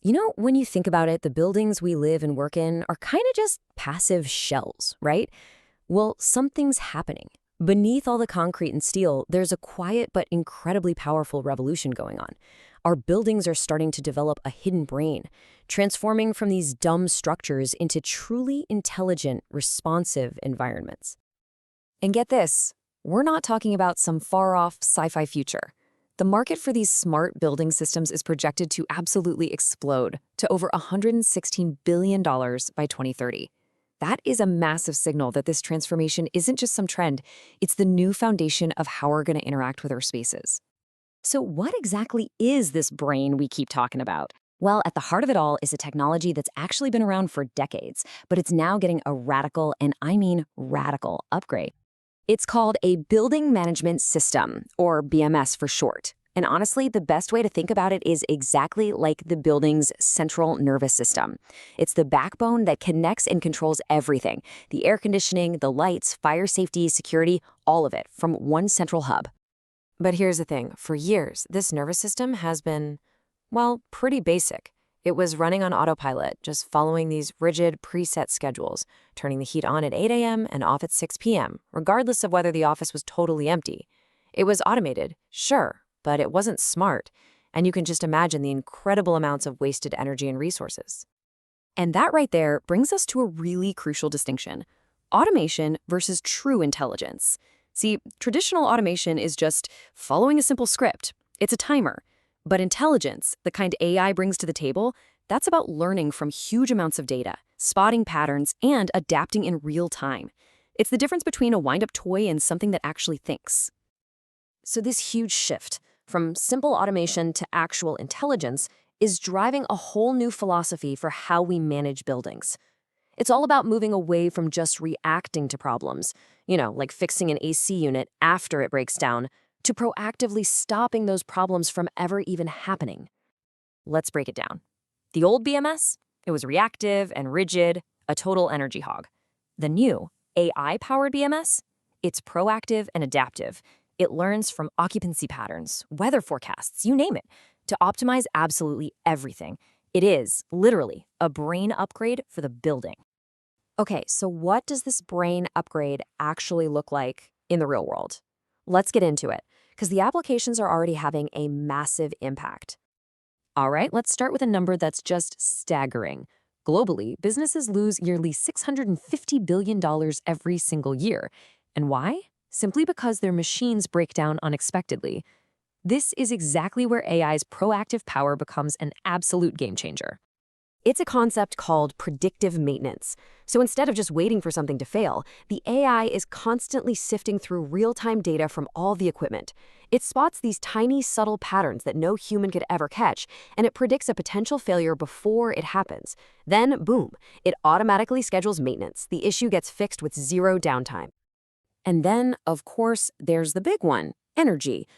When you think about it, the buildings we live and work in are kind of just passive shells, right? Well, something's happening. Beneath all the concrete and steel, there's a quiet but incredibly powerful revolution going on. Our buildings are starting to develop a hidden brain, transforming from these dumb structures into truly intelligent, responsive environments. And get this, we're not talking about some far-off sci-fi future. The market for these smart building systems is projected to absolutely explode to over $116 billion by 2030. That is a massive signal that this transformation isn't just some trend, it's the new foundation of how we're going to interact with our spaces. So what exactly is this brain we keep talking about? Well, at the heart of it all is a technology that's actually been around for decades, but it's now getting a radical, and I mean radical, upgrade. It's called a Building Management System, or BMS for short. And honestly, the best way to think about it is exactly like the building's central nervous system. It's the backbone that connects and controls everything: the air conditioning, the lights, fire safety, security, all of it from one central hub. But here's the thing. For years, this nervous system has been, well, pretty basic. It was running on autopilot, just following these rigid, preset schedules, turning the heat on at 8 a.m. and off at 6 p.m., regardless of whether the office was totally empty. It was automated, sure, but it wasn't smart, and you can just imagine the incredible amounts of wasted energy and resources. And that right there brings us to a really crucial distinction: automation versus true intelligence. See, traditional automation is just following a simple script. It's a timer. But intelligence, the kind AI brings to the table, that's about learning from huge amounts of data, spotting patterns, and adapting in real time. It's the difference between a wind-up toy and something that actually thinks. So this huge shift from simple automation to actual intelligence is driving a whole new philosophy for how we manage buildings. It's all about moving away from just reacting to problems, like fixing an AC unit after it breaks down, to proactively stopping those problems from ever even happening. Let's break it down. The old BMS, it was reactive and rigid, a total energy hog. The new AI-powered BMS, it's proactive and adaptive. It learns from occupancy patterns, weather forecasts, you name it, to optimize absolutely everything. It is, literally, a brain upgrade for the building. Okay, so what does this brain upgrade actually look like in the real world? Let's get into it, because the applications are already having a massive impact. All right, let's start with a number that's just staggering. Globally, businesses lose yearly $650 billion every single year. And why? Simply because their machines break down unexpectedly. This is exactly where AI's proactive power becomes an absolute game changer. It's a concept called predictive maintenance. So instead of just waiting for something to fail, the AI is constantly sifting through real-time data from all the equipment. It spots these tiny, subtle patterns that no human could ever catch, and it predicts a potential failure before it happens. Then, boom, it automatically schedules maintenance. The issue gets fixed with zero downtime. And then, of course, there's the big one: energy.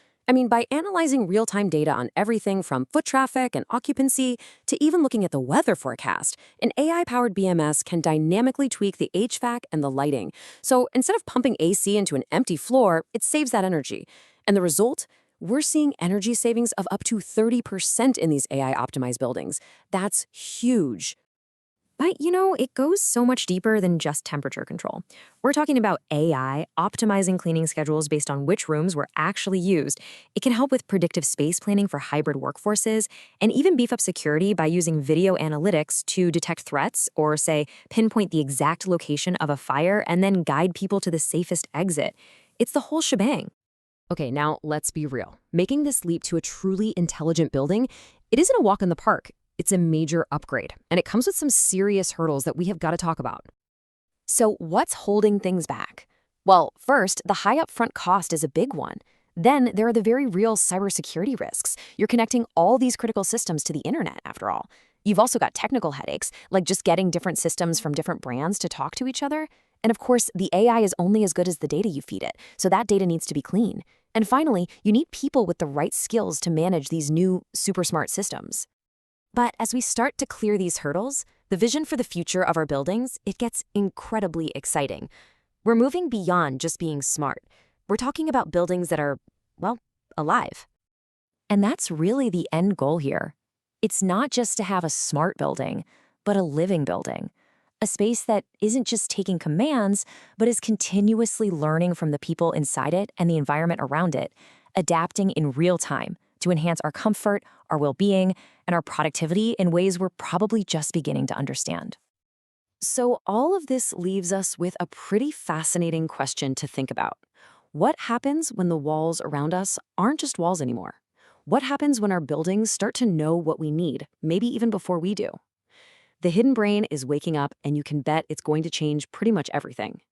By analyzing real-time data on everything from foot traffic and occupancy to even looking at the weather forecast, an AI-powered BMS can dynamically tweak the HVAC and the lighting. So instead of pumping AC into an empty floor, it saves that energy. And the result? We're seeing energy savings of up to 30% in these AI-optimized buildings. That's huge. But, it goes so much deeper than just temperature control. We're talking about AI optimizing cleaning schedules based on which rooms were actually used. It can help with predictive space planning for hybrid workforces, and even beef up security by using video analytics to detect threats or, say, pinpoint the exact location of a fire and then guide people to the safest exit. It's the whole shebang. Okay, now let's be real. Making this leap to a truly intelligent building, it isn't a walk in the park. It's a major upgrade, and it comes with some serious hurdles that we have got to talk about. So what's holding things back? Well, first, the high upfront cost is a big one. Then there are the very real cybersecurity risks. You're connecting all these critical systems to the internet, after all. You've also got technical headaches, like just getting different systems from different brands to talk to each other. And of course, the AI is only as good as the data you feed it, so that data needs to be clean. And finally, you need people with the right skills to manage these new, super smart systems. But as we start to clear these hurdles, the vision for the future of our buildings, it gets incredibly exciting. We're moving beyond just being smart. We're talking about buildings that are, well, alive. And that's really the end goal here. It's not just to have a smart building, but a living building. A space that isn't just taking commands, but is continuously learning from the people inside it and the environment around it, adapting in real time to enhance our comfort, our well-being, and our productivity in ways we're probably just beginning to understand. So all of this leaves us with a pretty fascinating question to think about. What happens when the walls around us aren't just walls anymore? What happens when our buildings start to know what we need, maybe even before we do? The hidden brain is waking up, and you can bet it's going to change pretty much everything.